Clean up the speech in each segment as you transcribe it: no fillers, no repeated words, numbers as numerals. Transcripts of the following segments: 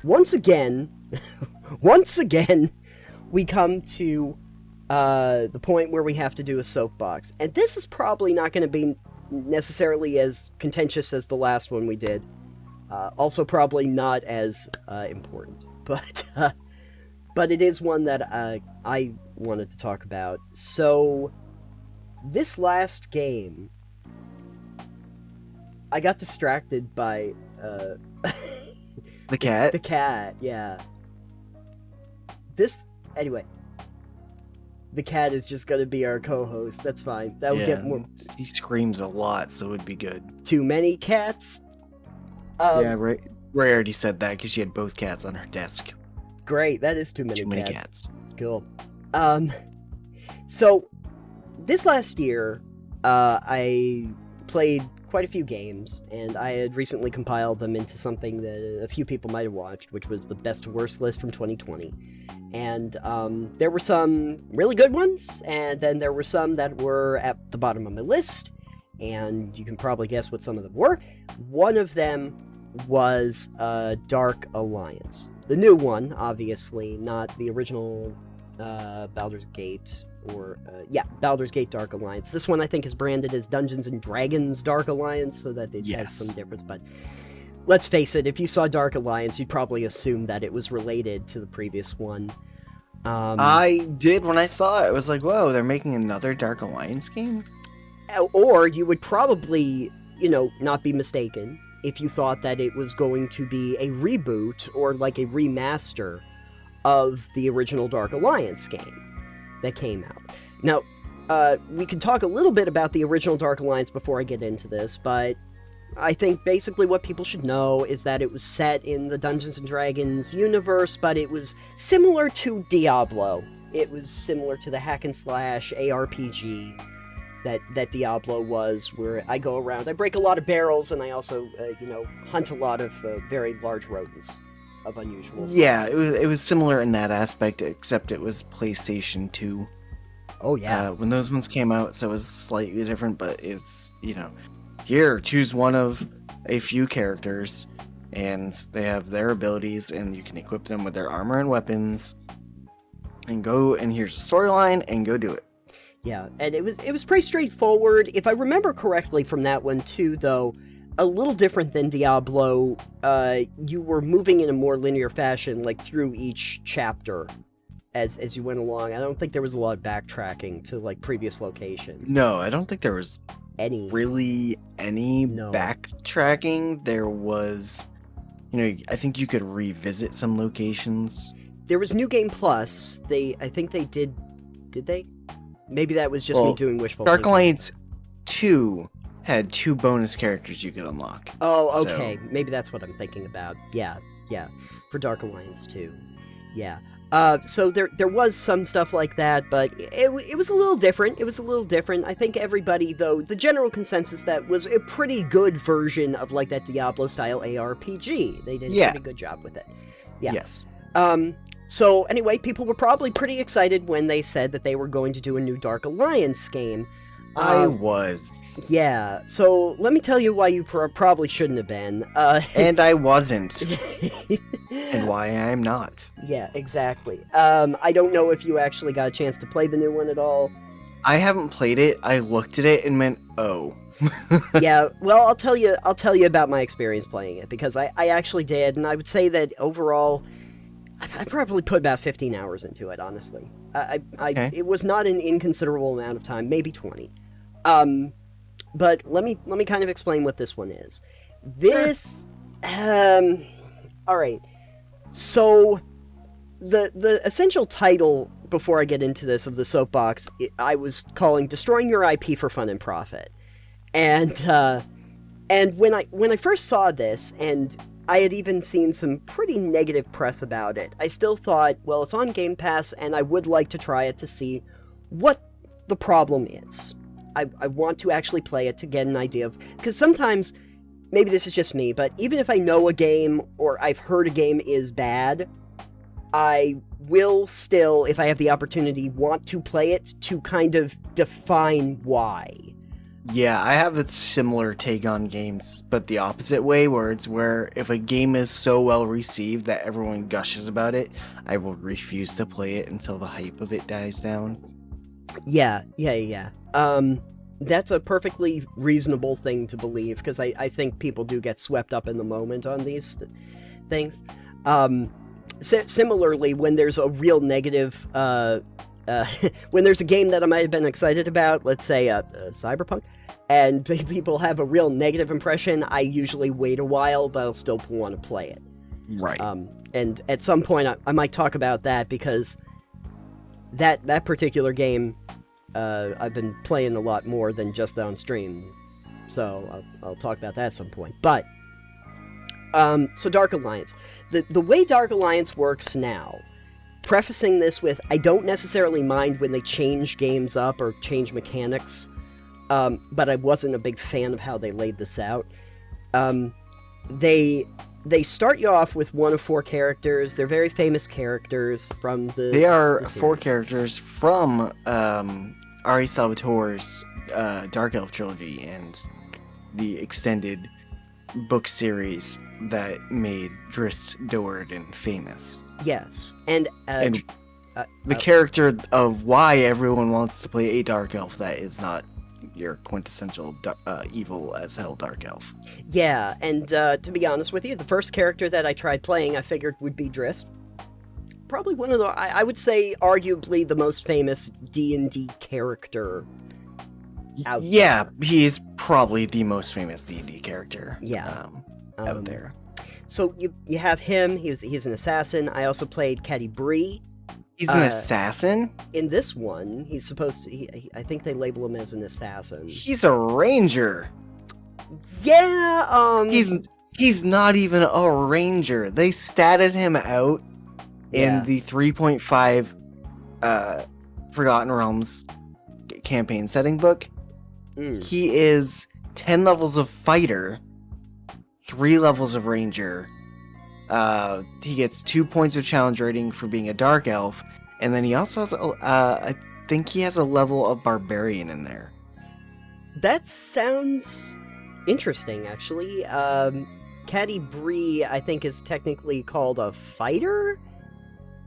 once again, once again, we come to the point where we have to do a soapbox. And this is probably not going to be necessarily as contentious as the last one we did. Also probably not as important. But it is one that I wanted to talk about. So, this last game, I got distracted by... The cat? The cat, yeah. Anyway. The cat is just gonna be our co-host. That's fine. That would get more... He screams a lot, so it would be good. Too many cats? Yeah, Ray already said that because she had both cats on her desk. Great, that is too many cats. Cool. So, this last year, I played quite a few games, and I had recently compiled them into something that a few people might have watched, which was the best to worst list from 2020. And there were some really good ones, and then there were some that were at the bottom of my list, and you can probably guess what some of them were. One of them was Dark Alliance. The new one, obviously, not the original Baldur's Gate, Baldur's Gate Dark Alliance. This one I think is branded as Dungeons & Dragons Dark Alliance, so that it has some difference, but let's face it, if you saw Dark Alliance, you'd probably assume that it was related to the previous one. I did when I saw it. I was like, whoa, they're making another Dark Alliance game? Or you would probably, not be mistaken if you thought that it was going to be a reboot or like a remaster of the original Dark Alliance game that came out. Now, we can talk a little bit about the original Dark Alliance before I get into this, but I think basically what people should know is that it was set in the Dungeons & Dragons universe, but it was similar to Diablo. It was similar to the hack-and-slash ARPG that Diablo was, where I go around, I break a lot of barrels, and I also, hunt a lot of very large rodents of unusual size. Yeah, it was similar in that aspect, except it was PlayStation 2. Oh, yeah. When those ones came out, so it was slightly different, but it's, here, choose one of a few characters, and they have their abilities, and you can equip them with their armor and weapons, and here's the storyline, and go do it. Yeah, and it was pretty straightforward. If I remember correctly from that one too, though, a little different than Diablo, you were moving in a more linear fashion, like through each chapter as you went along. I don't think there was a lot of backtracking to like previous locations. No, I don't think there was any backtracking. There was, I think you could revisit some locations. There was New Game Plus. I think they did they? Maybe that was just me doing wishful thinking. Dark Alliance 2 had 2 bonus characters you could unlock. Oh, okay. So maybe that's what I'm thinking about. Yeah. For Dark Alliance 2. Yeah. So there was some stuff like that, but it was a little different. I think everybody, though, the general consensus that was a pretty good version of like that Diablo-style ARPG. They did a pretty good job with it. Yeah. Yes. So anyway, people were probably pretty excited when they said that they were going to do a new Dark Alliance game. I was. Yeah, so let me tell you why you probably shouldn't have been. And I wasn't. And why I'm not. Yeah, exactly. I don't know if you actually got a chance to play the new one at all. I haven't played it. I looked at it and went, oh. Yeah, well, I'll tell you about my experience playing it, because I actually did, and I would say that overall, I probably put about 15 hours into it, honestly. Okay. It was not an inconsiderable amount of time, maybe 20. But let me kind of explain what this one is. This, all right. So, the essential title, before I get into this, of the Soapbox, I was calling "Destroying Your IP for Fun and Profit," and when I first saw this, and I had even seen some pretty negative press about it, I still thought, well, it's on Game Pass, and I would like to try it to see what the problem is. I want to actually play it to get an idea of... Because sometimes, maybe this is just me, but even if I know a game, or I've heard a game is bad, I will still, if I have the opportunity, want to play it to kind of define why. Yeah, I have a similar take on games, but the opposite way, where if a game is so well received that everyone gushes about it, I will refuse to play it until the hype of it dies down. Yeah. That's a perfectly reasonable thing to believe, because I think people do get swept up in the moment on these things. Similarly, when there's a real negative, when there's a game that I might have been excited about, let's say Cyberpunk, and people have a real negative impression, I usually wait a while, but I'll still want to play it. Right. And at some point, I might talk about that, because that particular game, I've been playing a lot more than just on stream, so I'll talk about that at some point. But so Dark Alliance, the way Dark Alliance works now, prefacing this with, I don't necessarily mind when they change games up or change mechanics, but I wasn't a big fan of how they laid this out. They start you off with one of 4 characters. They're very famous characters from the. They are the 4 series. characters from Ari Salvatore's Dark Elf trilogy and the extended book series that made Drizzt Do'Urden famous. Yes, and The character of why everyone wants to play a Dark Elf that is not your quintessential evil as hell Dark Elf. yeah, and to be honest with you, the first character that I tried playing, I figured would be Drizzt. Probably one of the, I would say, arguably the most famous D&D character out Yeah, he is probably the most famous D&D character. Yeah. Out there. So you have him. He's an assassin. I also played Caddy Bree. He's an assassin? In this one, he's supposed to. I think they label him as an assassin. He's a ranger. Yeah. He's not even a ranger. They statted him out Yeah. in the 3.5 Forgotten Realms campaign setting book. He is 10 levels of fighter, 3 levels of ranger. He gets 2 points of challenge rating for being a dark elf, and then he also has I think he has a level of barbarian in there. That sounds interesting, actually. Caddy Bree, I think, is technically called a fighter.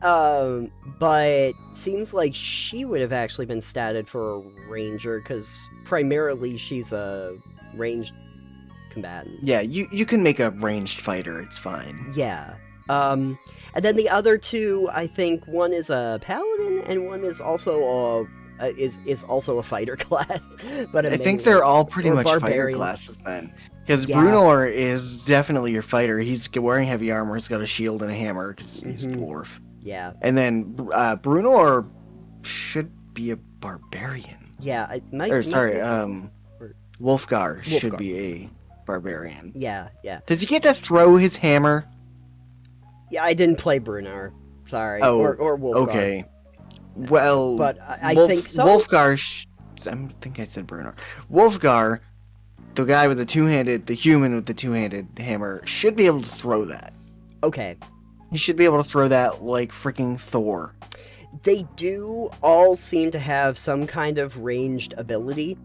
But seems like she would have actually been statted for a ranger, because primarily she's a ranged combatant. Yeah, you can make a ranged fighter, it's fine. Yeah. And then the other 2, I think one is a paladin and one is also a fighter class. But I think they're all pretty much fighter barbarian classes then. Because Yeah. Brunor is definitely your fighter. He's wearing heavy armor, he's got a shield and a hammer because he's a dwarf. Yeah. And then Brunor should be a barbarian. Yeah. Wolfgar should Wolfgar. be a barbarian. Yeah. Does he get to throw his hammer? Yeah, I didn't play Brunar. Sorry. Oh, or Wolfgar. Okay. Well, But I think so. Wolfgar. I think I said Brunor. Wolfgar, the guy with the human with the 2-handed hammer, should be able to throw that. Okay. He should be able to throw that like freaking Thor. They do all seem to have some kind of ranged ability,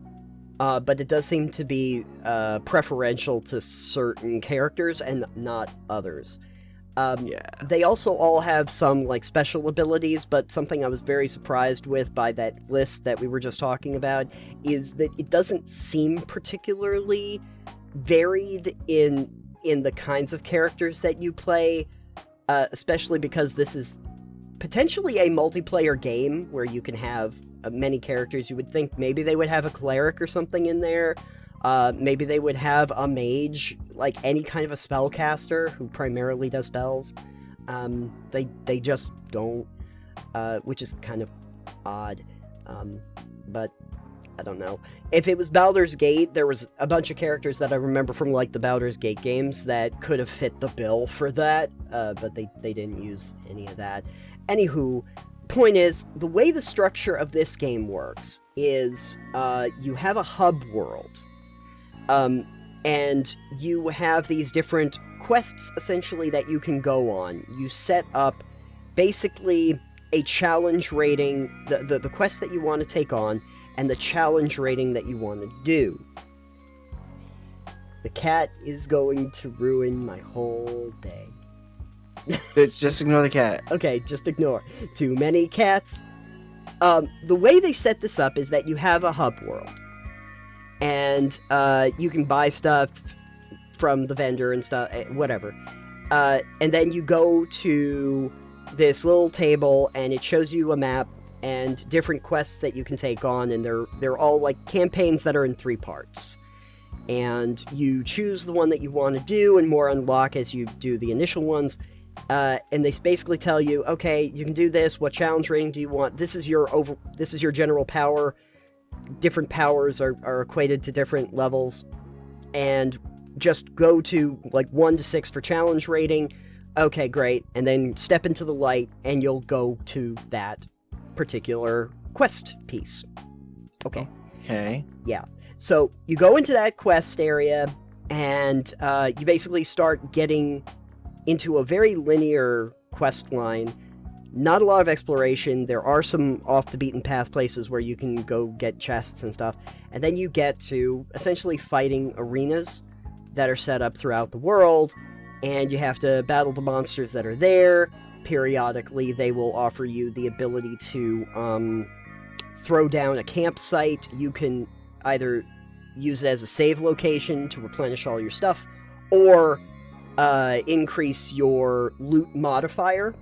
but it does seem to be preferential to certain characters and not others. Yeah. They also all have some like special abilities, but something I was very surprised with by that list that we were just talking about is that it doesn't seem particularly varied in the kinds of characters that you play, especially because this is potentially a multiplayer game where you can have many characters. You would think maybe they would have a cleric or something in there. Maybe they would have a mage, like any kind of a spellcaster who primarily does spells. They just don't, which is kind of odd. But I don't know. If it was Baldur's Gate, there was a bunch of characters that I remember from like the Baldur's Gate games that could have fit the bill for that, but they didn't use any of that. Anywho, point is, the way the structure of this game works is you have a hub world. And you have these different quests, essentially, that you can go on. You set up, basically, a challenge rating, the quest that you want to take on, and the challenge rating that you want to do. The cat is going to ruin my whole day. Bitch, just ignore the cat. Okay, just ignore. Too many cats. The way they set this up is that you have a hub world. And you can buy stuff from the vendor and stuff, whatever. And then you go to this little table, and it shows you a map and different quests that you can take on, and they're all like campaigns that are in 3 parts. And you choose the one that you want to do, and more unlock as you do the initial ones. And they basically tell you, okay, you can do this. What challenge rating do you want? This is your general power. Different powers are equated to different levels, and just go to like 1 to 6 for challenge rating. Okay, great. And then step into the light, and you'll go to that particular quest piece. Okay. Okay. Yeah. So you go into that quest area, and you basically start getting into a very linear quest line. Not a lot of exploration. There are some off-the-beaten-path places where you can go get chests and stuff. And then you get to essentially fighting arenas that are set up throughout the world, and you have to battle the monsters that are there. Periodically, they will offer you the ability to throw down a campsite. You can either use it as a save location to replenish all your stuff, or increase your loot modifier.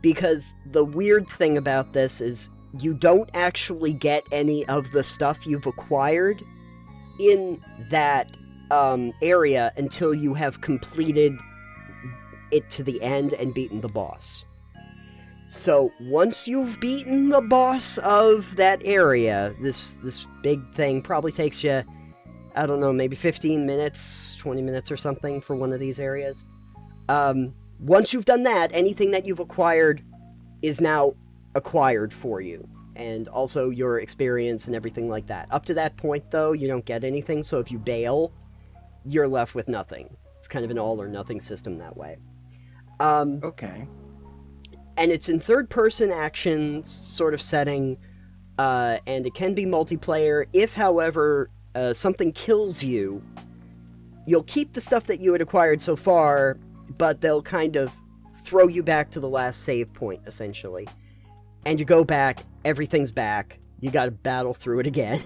Because the weird thing about this is you don't actually get any of the stuff you've acquired in that area until you have completed it to the end and beaten the boss. So once you've beaten the boss of that area, this big thing probably takes you, I don't know, maybe 15 minutes, 20 minutes or something for one of these areas. Once you've done that, anything that you've acquired is now acquired for you. And also your experience and everything like that. Up to that point, though, you don't get anything, so if you bail, you're left with nothing. It's kind of an all-or-nothing system that way. Okay. And it's in third-person action sort of setting, and it can be multiplayer. If, however, something kills you, you'll keep the stuff that you had acquired so far, but they'll kind of throw you back to the last save point, essentially. And you go back, everything's back, you gotta battle through it again,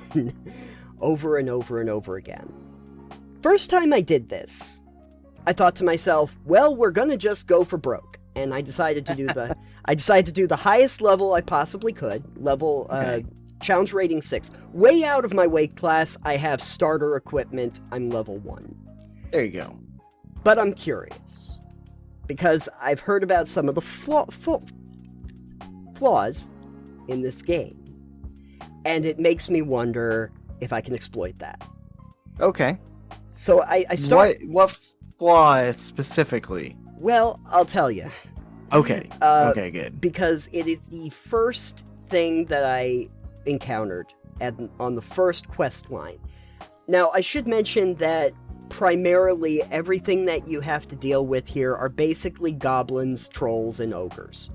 over and over and over again. First time I did this, I thought to myself, well, we're gonna just go for broke. And I decided to do the highest level I possibly could, level, challenge rating 6. Way out of my weight class, I have starter equipment, I'm level 1. There you go. But I'm curious, because I've heard about some of the flaws in this game, and it makes me wonder if I can exploit that. Okay. So I start... What flaw specifically? Well, I'll tell you. Okay. Okay, good. Because it is the first thing that I encountered on the first quest line. Now, I should mention that primarily everything that you have to deal with here are basically goblins, trolls, and ogres.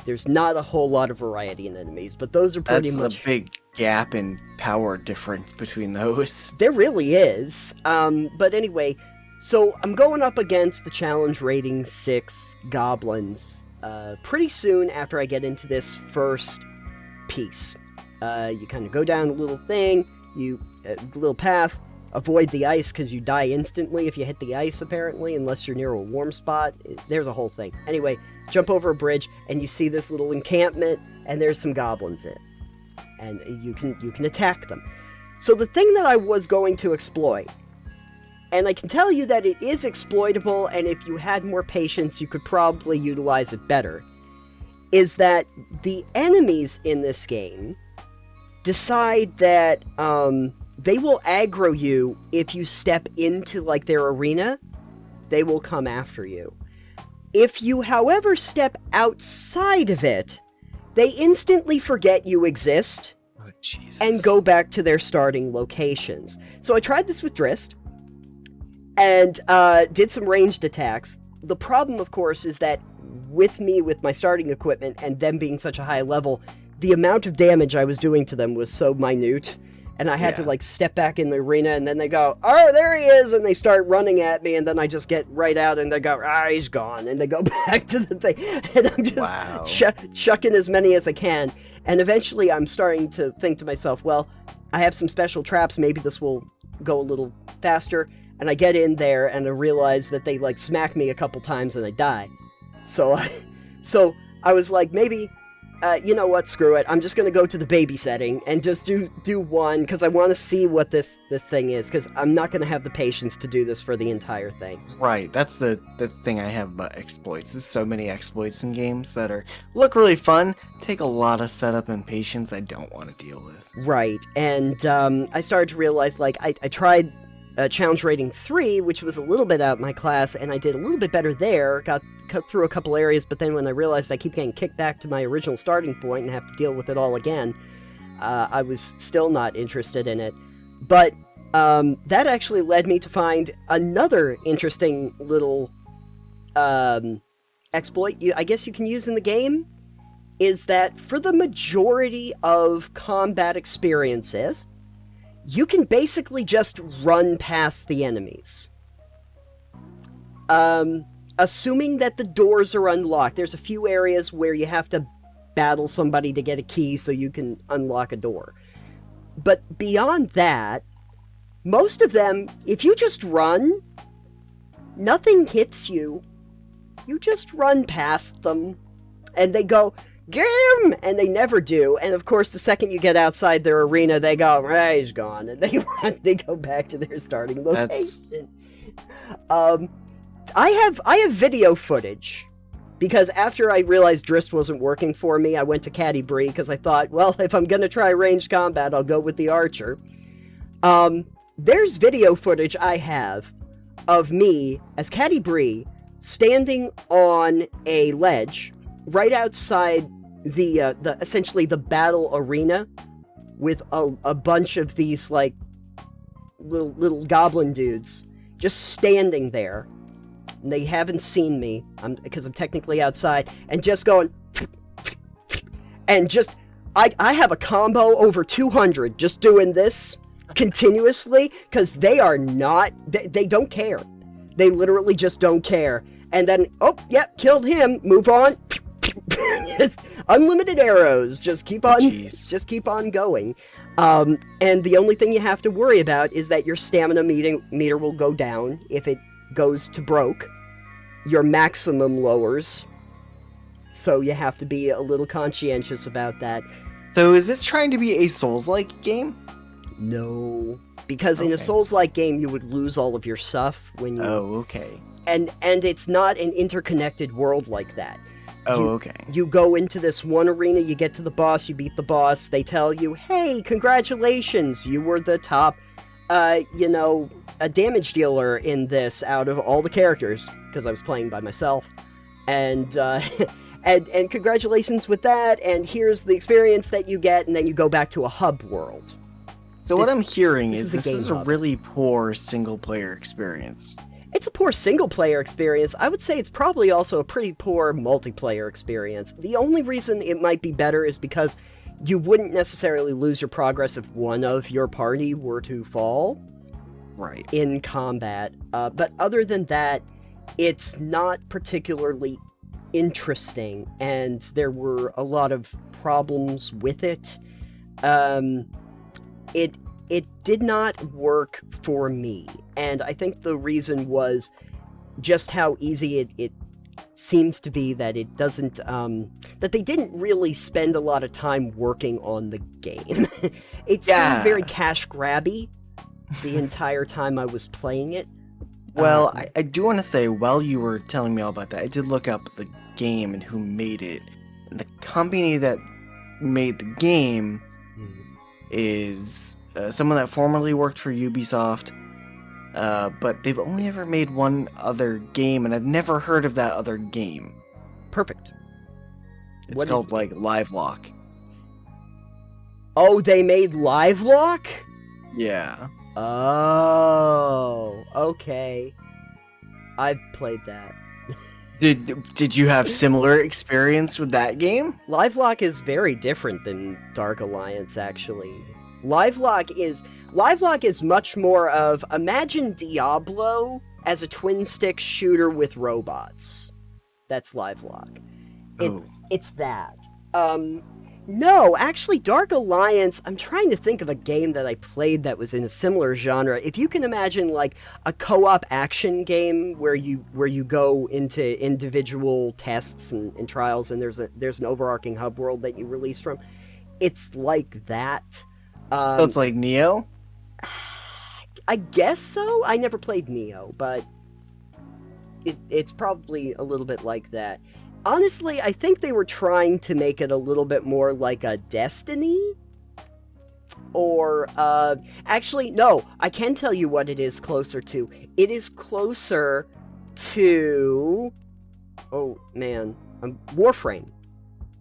There's not a whole lot of variety in enemies, but those are pretty much... That's a big gap in power difference between those. There really is. But anyway, so I'm going up against the challenge rating 6 goblins pretty soon after I get into this first piece. You kind of go down a little thing, little path, avoid the ice because you die instantly if you hit the ice, apparently, unless you're near a warm spot. There's a whole thing. Anyway, jump over a bridge, and you see this little encampment, and there's some goblins in it. And you can attack them. So the thing that I was going to exploit, and I can tell you that it is exploitable, and if you had more patience, you could probably utilize it better, is that the enemies in this game decide that they will aggro you if you step into, like, their arena. They will come after you. If you, however, step outside of it, they instantly forget you exist and go back to their starting locations. So I tried this with Drist and did some ranged attacks. The problem, of course, is that with my starting equipment and them being such a high level, the amount of damage I was doing to them was so minute, and I had to Yeah. like step back in the arena, and then they go, "Oh, there he is," and they start running at me, and then I just get right out, and they go, "Ah, he's gone," and they go back to the thing, and I'm just Wow. chucking as many as I can, and eventually I'm starting to think to myself, well, I have some special traps, maybe this will go a little faster, and I get in there, and I realize that they like smack me a couple times, and I die. So I was like, maybe, you know what, screw it. I'm just going to go to the baby setting and just do one, because I want to see what this thing is, because I'm not going to have the patience to do this for the entire thing. Right, that's the thing I have about exploits. There's so many exploits in games that look really fun, take a lot of setup and patience I don't want to deal with. Right, and I started to realize, like, I tried challenge rating 3, which was a little bit out of my class, and I did a little bit better there, got cut through a couple areas, but then when I realized I keep getting kicked back to my original starting point and have to deal with it all again, I was still not interested in it. But that actually led me to find another interesting little exploit I guess you can use in the game, is that for the majority of combat experiences, you can basically just run past the enemies. Assuming that the doors are unlocked. There's a few areas where you have to battle somebody to get a key so you can unlock a door. But beyond that, most of them, if you just run, nothing hits you. You just run past them, and they go, "Get him!" And they never do. And of course, the second you get outside their arena, they go, "Ah, he's gone," and they run. They go back to their starting location. I have video footage, because after I realized Drist wasn't working for me, I went to Caddy Bree, because I thought, well, if I'm gonna try ranged combat, I'll go with the archer. There's video footage I have of me as Caddy Bree standing on a ledge right outside the essentially the battle arena with a bunch of these like little goblin dudes just standing there. And they haven't seen me, because I'm technically outside, and just going, and just, I have a combo over 200 just doing this continuously, because they are not, they don't care. They literally just don't care. And then, oh, yep, killed him, move on. Just unlimited arrows, just keep on, just keep on going. And the only thing you have to worry about is that your stamina meter will go down if it goes to broke. Your maximum lowers, so you have to be a little conscientious about that. So is this trying to be a Souls-like game? No, because in a Souls-like game you would lose all of your stuff when you... Oh, okay. And it's not an interconnected world like that. Okay. You go into this one arena, you get to the boss, you beat the boss, they tell you, hey, congratulations, you were the top, a damage dealer in this out of all the characters, because I was playing by myself, and and congratulations with that, and here's the experience that you get, and then you go back to a hub world. So what I'm hearing is this is a really poor single-player experience. It's a poor single-player experience. I would say it's probably also a pretty poor multiplayer experience. The only reason it might be better is because you wouldn't necessarily lose your progress if one of your party were to fall. Right. In combat. But other than that, it's not particularly interesting, and there were a lot of problems with it. It did not work for me, and I think the reason was just how easy it seems to be that it doesn't, that they didn't really spend a lot of time working on the game. It seemed very cash grabby the entire time I was playing it. Well, I do want to say, while you were telling me all about that, I did look up the game and who made it. And the company that made the game is someone that formerly worked for Ubisoft, but they've only ever made one other game, and I've never heard of that other game. Perfect. It's called, like, Livelock. Oh, they made Livelock? Yeah. Oh, okay. I've played that. Did you have similar experience with that game? Livelock is very different than Dark Alliance, actually. Livelock is much more of, imagine Diablo as a twin-stick shooter with robots. That's Livelock. Oh, It's that. No, actually, Dark Alliance, I'm trying to think of a game that I played that was in a similar genre. If you can imagine, like, a co-op action game where you go into individual tests and trials, and there's an overarching hub world that you release from, it's like that. so it's like Neo. I guess so. I never played Neo, but it's probably a little bit like that. Honestly, I think they were trying to make it a little bit more like a Destiny. Or, actually, no, I can tell you what it is closer to. It is closer to, oh man, Warframe.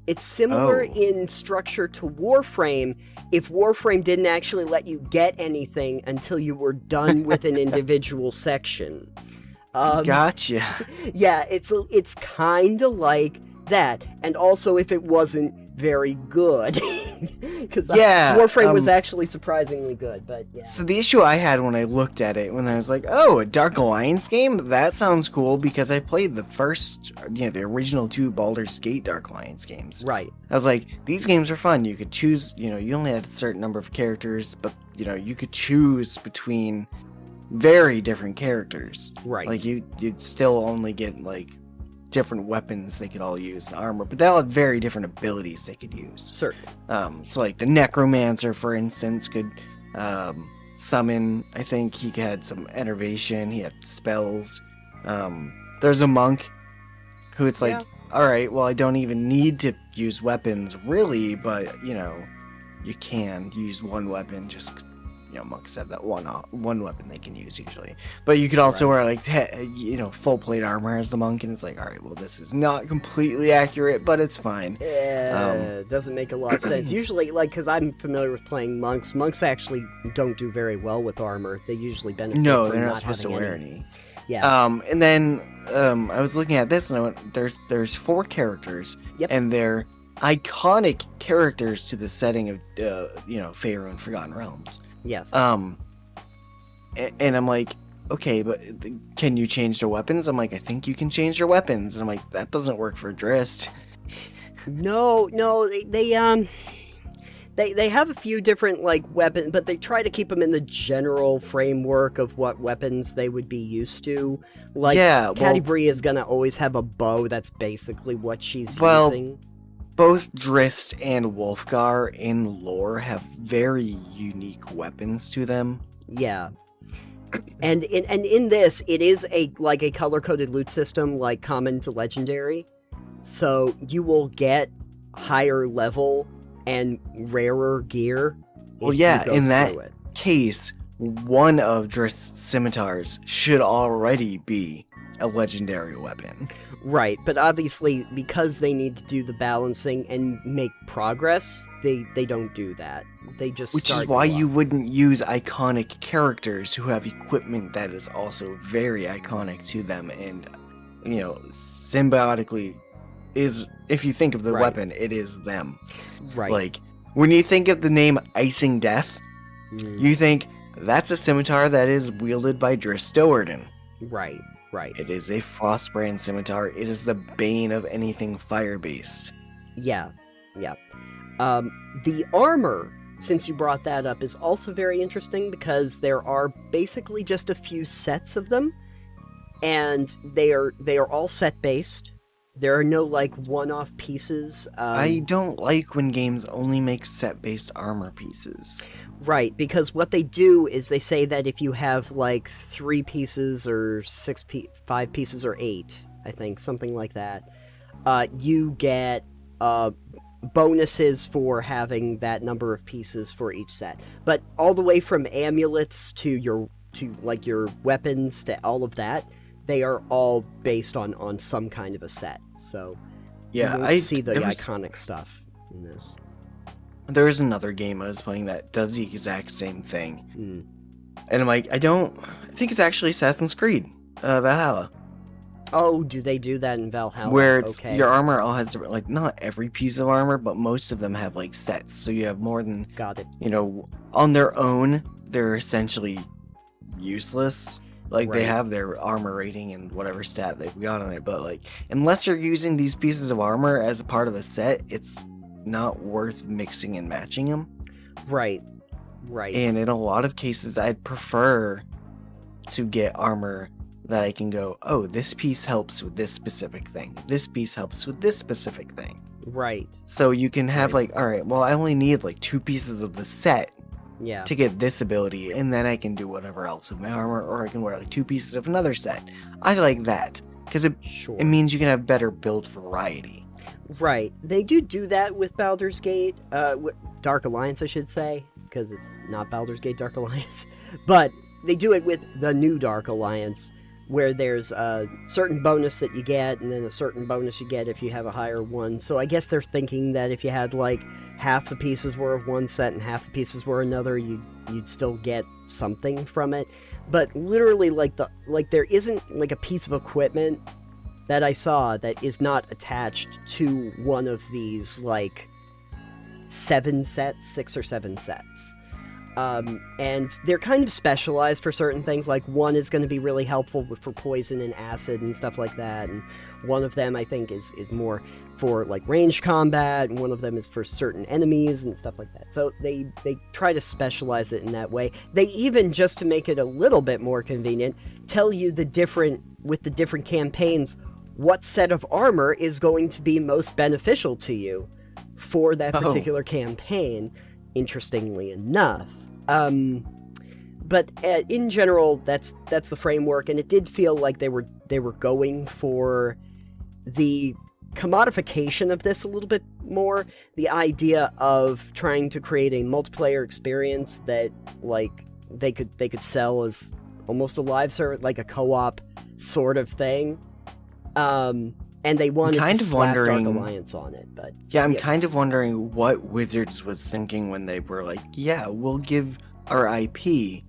It's similar in structure to Warframe, if Warframe didn't actually let you get anything until you were done with an individual section. Gotcha. Yeah, it's kind of like that, and also if it wasn't very good, because Warframe was actually surprisingly good. But yeah. So the issue I had when I looked at it, when I was like, "Oh, a Dark Alliance game? That sounds cool," because I played the first, the original 2 Baldur's Gate Dark Alliance games. Right. I was like, "These games are fun. You could choose. You only had a certain number of characters, but you could choose between very different characters. Right. Like you'd still only get like different weapons they could all use and armor, but they all had very different abilities they could use. Certainly. So like the Necromancer, for instance, could summon. I think he had some enervation. He had spells. There's a monk who it's like, all right, well, I don't even need to use weapons really, but you can use one weapon. Just monks have that one weapon they can use usually. But you could also wear like full plate armor as the monk, and it's like, all right, well, this is not completely accurate, but it's fine. It doesn't make a lot of sense. Usually, like, because I'm familiar with playing monks. Monks actually don't do very well with armor. They usually benefit. No, from they're not not supposed to having wear any. any. Yeah. And then I was looking at this, and I went, there's 4 characters, and they're iconic characters to the setting of Faerun Forgotten Realms. Yes. And I'm like, okay, but can you change their weapons? I'm like, I think you can change their weapons. And I'm like, that doesn't work for Drist. No, they have a few different like weapons, but they try to keep them in the general framework of what weapons they would be used to. Like, Catti is gonna always have a bow. That's basically what she's using. Both Drist and Wolfgar in lore have very unique weapons to them. Yeah. And in this, it is a color-coded loot system, like common to legendary. So you will get higher level and rarer gear. Well, in that case, one of Drist's scimitars should already be a legendary weapon. Right, but obviously, because they need to do the balancing and make progress, they don't do that. They just Which is why you wouldn't use iconic characters who have equipment that is also very iconic to them, and symbiotically is, if you think of the weapon, it is them. Right. Like, when you think of the name Icing Death, you think that's a scimitar that is wielded by Drist Do'Urden. Right. It is a Frostbrand scimitar. It is the bane of anything fire-based. Yeah. The armor, since you brought that up, is also very interesting because there are basically just a few sets of them, and they are all set-based. There are no one-off pieces. I don't like when games only make set-based armor pieces. Right, because what they do is they say that if you have 3 pieces or 5 pieces or 8, I think, something like that, you get bonuses for having that number of pieces for each set. But all the way from amulets to your weapons to all of that, they are all based on some kind of a set. So I see the iconic stuff in this. There is another game I was playing that does the exact same thing. And I'm like, I think it's actually Assassin's Creed Valhalla. Oh, do they do that in Valhalla? where it's Okay, your armor all has different, like, not every piece of armor, but most of them have like sets. So you have more than, got it. on their own, they're essentially useless. Like they Right. have their armor rating and whatever stat they've got on it, but like unless you're using these pieces of armor as a part of a set, it's not worth mixing and matching them. Right. Right. And in a lot of cases, I'd prefer to get armor that I can go, oh, this piece helps with this specific thing. This piece helps with this specific thing. Right. So you can have Right. like, all right, well, I only need like 2 pieces of the set Yeah. to get this ability, and then I can do whatever else with my armor, or I can wear like 2 pieces of another set. I like that because it Sure. means you can have better build variety. Right. They do that with Baldur's Gate, Dark Alliance, I should say, because it's not Baldur's Gate Dark Alliance. But they do it with the new Dark Alliance, where there's a certain bonus that you get, and then a certain bonus you get if you have a higher one. So I guess they're thinking that if you had like half the pieces were of one set and half the pieces were another, you'd still get something from it. But literally, like there isn't like a piece of equipment that I saw that is not attached to one of these like 6 or 7 sets. And they're kind of specialized for certain things. Like one is going to be really helpful for poison and acid and stuff like that, and one of them I think is more for like range combat, and one of them is for certain enemies and stuff like that. So they try to specialize it in that way. They even, just to make it a little bit more convenient, tell you with the different campaigns what set of armor is going to be most beneficial to you for that particular campaign, interestingly enough. But in general, that's the framework, and it did feel like they were going for the commodification of this a little bit more. The idea of trying to create a multiplayer experience that like they could sell as almost a live service, like a co-op sort of thing. And they wanted to slap Dark Alliance on it, but yeah, I'm kind of wondering what Wizards was thinking when they were like, yeah, we'll give our IP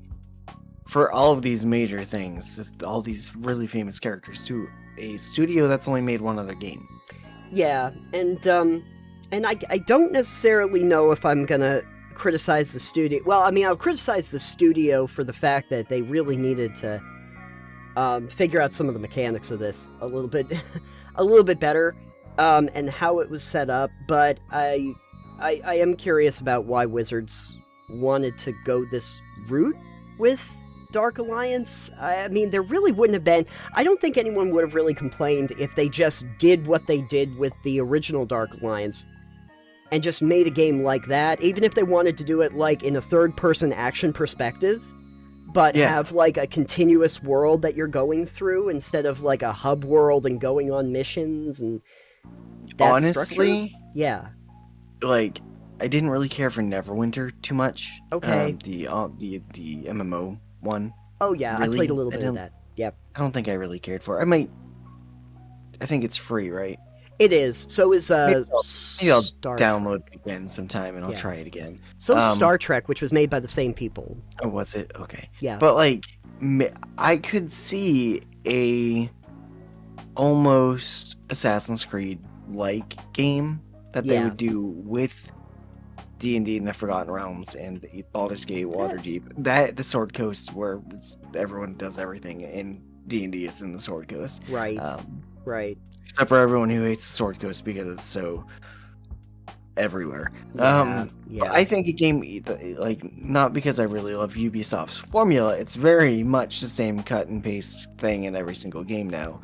for all of these major things, just all these really famous characters, to a studio that's only made one other game. Yeah, and I don't necessarily know if I'm gonna criticize the studio. Well, I mean, I'll criticize the studio for the fact that they really needed to figure out some of the mechanics of this a little bit better, and how it was set up. But I am curious about why Wizards wanted to go this route with Dark Alliance. I mean, there really wouldn't have been... I don't think anyone would have really complained if they just did what they did with the original Dark Alliance and just made a game like that, even if they wanted to do it like in a third-person action perspective, but have like a continuous world that you're going through instead of like a hub world and going on missions and that honestly structure. Yeah, like I didn't really care for Neverwinter too much. Okay. The MMO one. Oh yeah, Really? I played a little bit of that. Yep. I don't think I really cared for it. I think it's free, right? It is. So is Maybe I'll Star download it again sometime and I'll Yeah. try it again. So is Star Trek, which was made by the same people. Oh, was it? Okay. Yeah. But like, I could see a almost Assassin's Creed like game that they would do with D&D and the Forgotten Realms and the Baldur's Gate, Waterdeep. That the Sword Coast, where everyone does everything, and D&D is in the Sword Coast. Right. Right. Except for everyone who hates the Sword Coast because it's so everywhere. Yeah. But I think a game, like, not because I really love Ubisoft's formula, it's very much the same cut and paste thing in every single game now.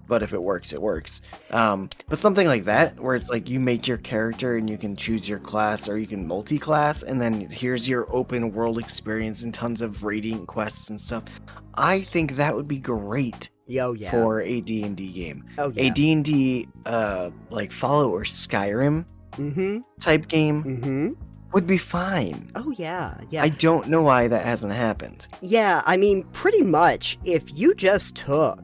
But if it works, it works. But something like that, where it's like you make your character and you can choose your class, or you can multi-class, and then here's your open world experience and tons of radiant quests and stuff. I think that would be great for a D&D game. Oh, yeah. A D&D, like Fallout or Skyrim type game would be fine. Oh, yeah. Yeah. I don't know why that hasn't happened. Yeah, I mean, pretty much, if you just took...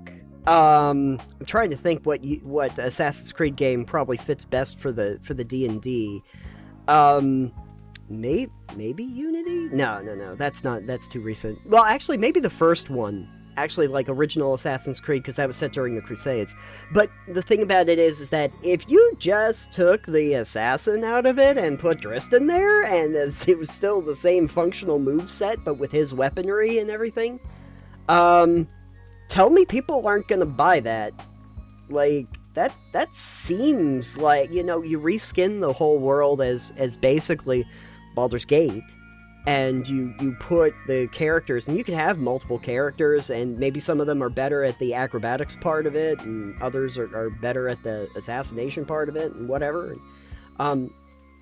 I'm trying to think what Assassin's Creed game probably fits best for the D&D. Maybe Unity? No, that's too recent. Well, actually, maybe the first one actually like original Assassin's Creed, because that was set during the Crusades. But the thing about it is that if you just took the assassin out of it and put Dristan there, and it was still the same functional moveset, but with his weaponry and everything, tell me people aren't gonna buy that. Like, that seems like, you reskin the whole world as basically Baldur's Gate, and you put the characters, and you can have multiple characters, and maybe some of them are better at the acrobatics part of it, and others are better at the assassination part of it, and whatever.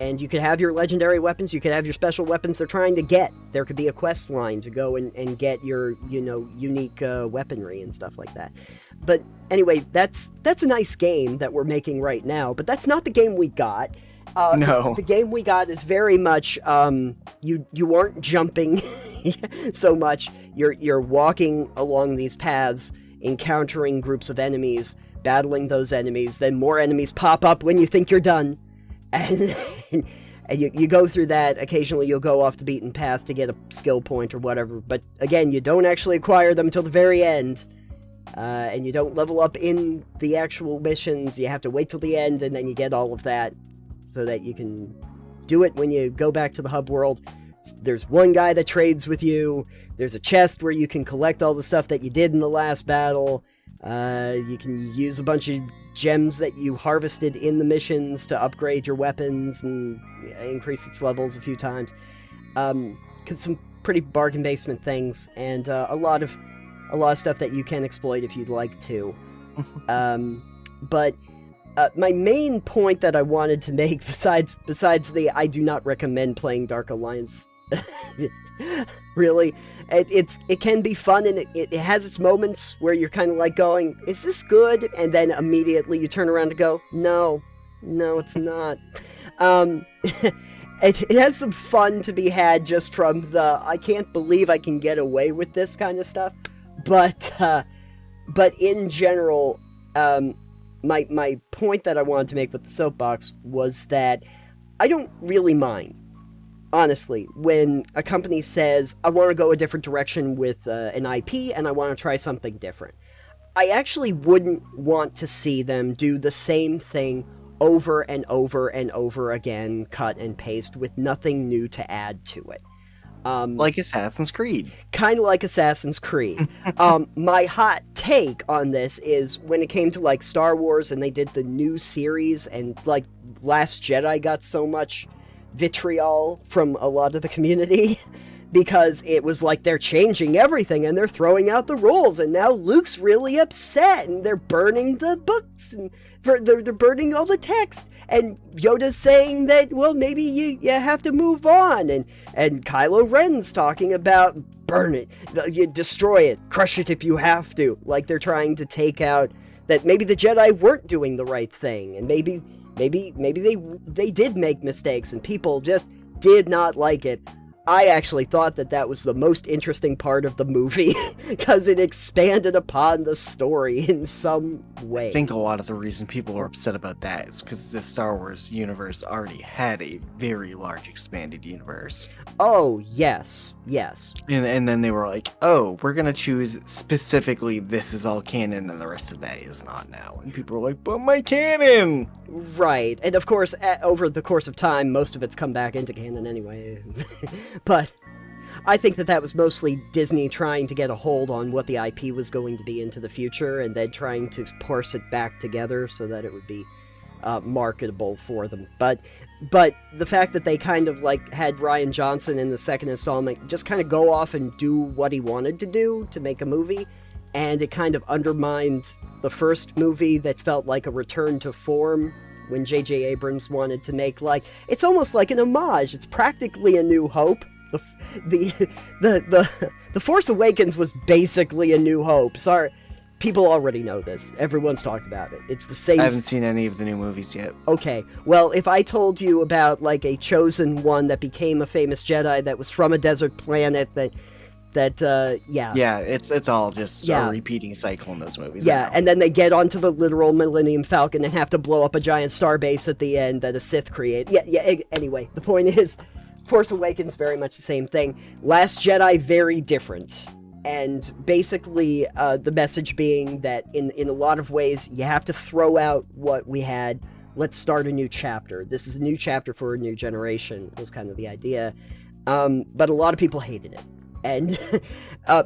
And you could have your legendary weapons, you could have your special weapons they're trying to get. There could be a quest line to go and get your, unique weaponry and stuff like that. But anyway, that's a nice game that we're making right now, but that's not the game we got. No. The game we got is very much, you aren't jumping so much. You're walking along these paths, encountering groups of enemies, battling those enemies, then more enemies pop up when you think you're done. And you go through that. Occasionally you'll go off the beaten path to get a skill point or whatever, but again, you don't actually acquire them until the very end. And you don't level up in the actual missions. You have to wait till the end, and then you get all of that so that you can do it when you go back to the hub world. There's one guy that trades with you. There's a chest where you can collect all the stuff that you did in the last battle. You can use a bunch of gems that you harvested in the missions to upgrade your weapons and increase its levels a few times. Some pretty bargain basement things, and a lot of stuff that you can exploit if you'd like to. But my main point that I wanted to make, besides the I do not recommend playing Dark Alliance, really, it can be fun, and it has its moments where you're kind of like going, is this good? And then immediately you turn around and go, no, it's not. It has some fun to be had just from the, I can't believe I can get away with this kind of stuff. But in general, my point that I wanted to make with the Soapbox was that I don't really mind, honestly, when a company says, I want to go a different direction with an IP, and I want to try something different. I actually wouldn't want to see them do the same thing over and over and over again, cut and paste, with nothing new to add to it. Like Assassin's Creed. Kind of like Assassin's Creed. My hot take on this is when it came to like Star Wars and they did the new series, and like Last Jedi got so much vitriol from a lot of the community because it was like they're changing everything and they're throwing out the rules, and now Luke's really upset and they're burning the books and they're burning all the text, and Yoda's saying that, well, maybe you have to move on, and Kylo Ren's talking about burn it, you destroy it, crush it if you have to, like they're trying to take out that maybe the Jedi weren't doing the right thing, and maybe they did make mistakes and people just did not like it. I actually thought that was the most interesting part of the movie because it expanded upon the story in some way. I think a lot of the reason people were upset about that is because the Star Wars universe already had a very large expanded universe. Oh, yes. And then they were like, oh, we're going to choose specifically this is all canon and the rest of that is not now. And people were like, but my canon! Right. And of course, over the course of time, most of it's come back into canon anyway. But I think that was mostly Disney trying to get a hold on what the IP was going to be into the future, and then trying to parse it back together so that it would be marketable for them. But the fact that they kind of like had Rian Johnson in the second installment just kind of go off and do what he wanted to do to make a movie, and it kind of undermined the first movie that felt like a return to form when J.J. Abrams wanted to make, like, it's almost like an homage. It's practically A New Hope. The Force Awakens was basically A New Hope. Sorry, people already know this. Everyone's talked about it. It's the same. I haven't seen any of the new movies yet. Okay, well, if I told you about, like, a chosen one that became a famous Jedi that was from a desert planet Yeah, it's all just a repeating cycle in those movies. Yeah, and then they get onto the literal Millennium Falcon and have to blow up a giant starbase at the end that a Sith create. Anyway, the point is, Force Awakens very much the same thing. Last Jedi, very different. And basically, the message being that in a lot of ways, you have to throw out what we had. Let's start a new chapter. This is a new chapter for a new generation, was kind of the idea. But a lot of people hated it. And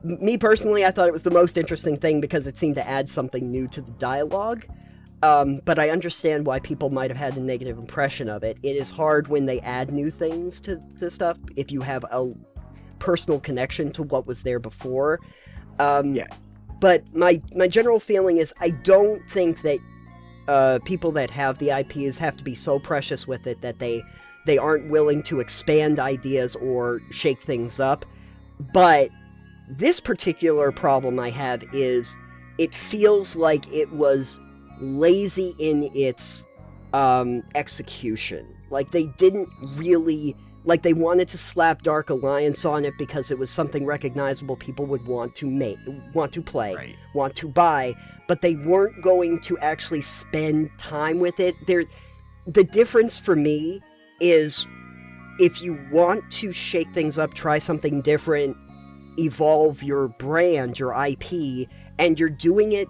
me personally, I thought it was the most interesting thing because it seemed to add something new to the dialogue. But I understand why people might have had a negative impression of it. It is hard when they add new things to stuff if you have a personal connection to what was there before. Yeah. But my general feeling is I don't think that people that have the IPs have to be so precious with it that they aren't willing to expand ideas or shake things up. But this particular problem I have is it feels like it was lazy in its execution. Like they didn't really, like they wanted to slap Dark Alliance on it because it was something recognizable people would want to play, Right. want to buy, but they weren't going to actually spend time with it. The difference for me is if you want to shake things up, try something different, evolve your brand, your IP, and you're doing it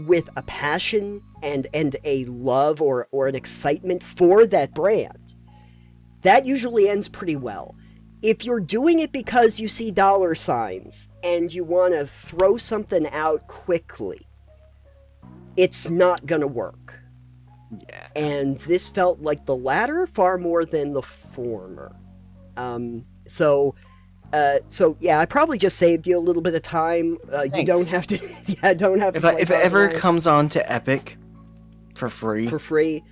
with a passion and a love or an excitement for that brand, that usually ends pretty well. If you're doing it because you see dollar signs and you want to throw something out quickly, it's not going to work. Yeah. And this felt like the latter far more than the former. So yeah, I probably just saved you a little bit of time. You Thanks. don't have to. Yeah, don't have to. play If it ever Borderlands comes on to Epic for free, for free,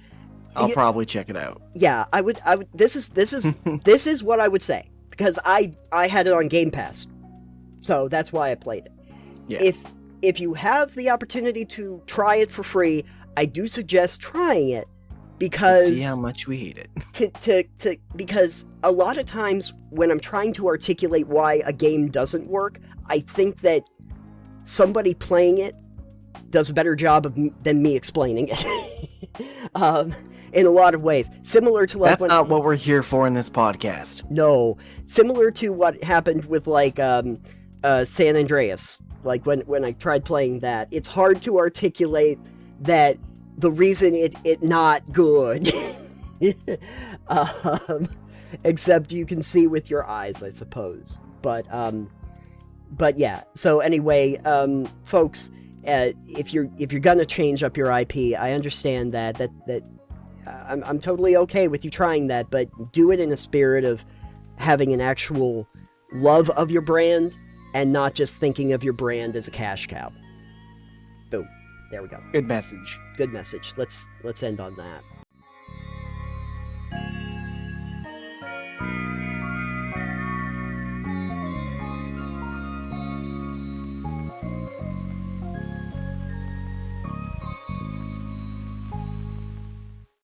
I'll Yeah. probably check it out. yeah, I would. This is what I would say because I had it on Game Pass, so that's why I played it. Yeah. If you have the opportunity to try it for free, I do suggest trying it because See how much we hate it. because a lot of times when I'm trying to articulate why a game doesn't work, I think that somebody playing it does a better job than me explaining it. In a lot of ways, similar to like That's not what we're here for in this podcast. No, similar to what happened with like San Andreas. Like when I tried playing that, it's hard to articulate that the reason it not good. Except you can see with your eyes, I suppose. But yeah. So anyway, folks, if you're gonna change up your IP, I understand that I'm totally okay with you trying that, but do it in a spirit of having an actual love of your brand and not just thinking of your brand as a cash cow. Boom. There we go. Good message. Good message. Let's end on that.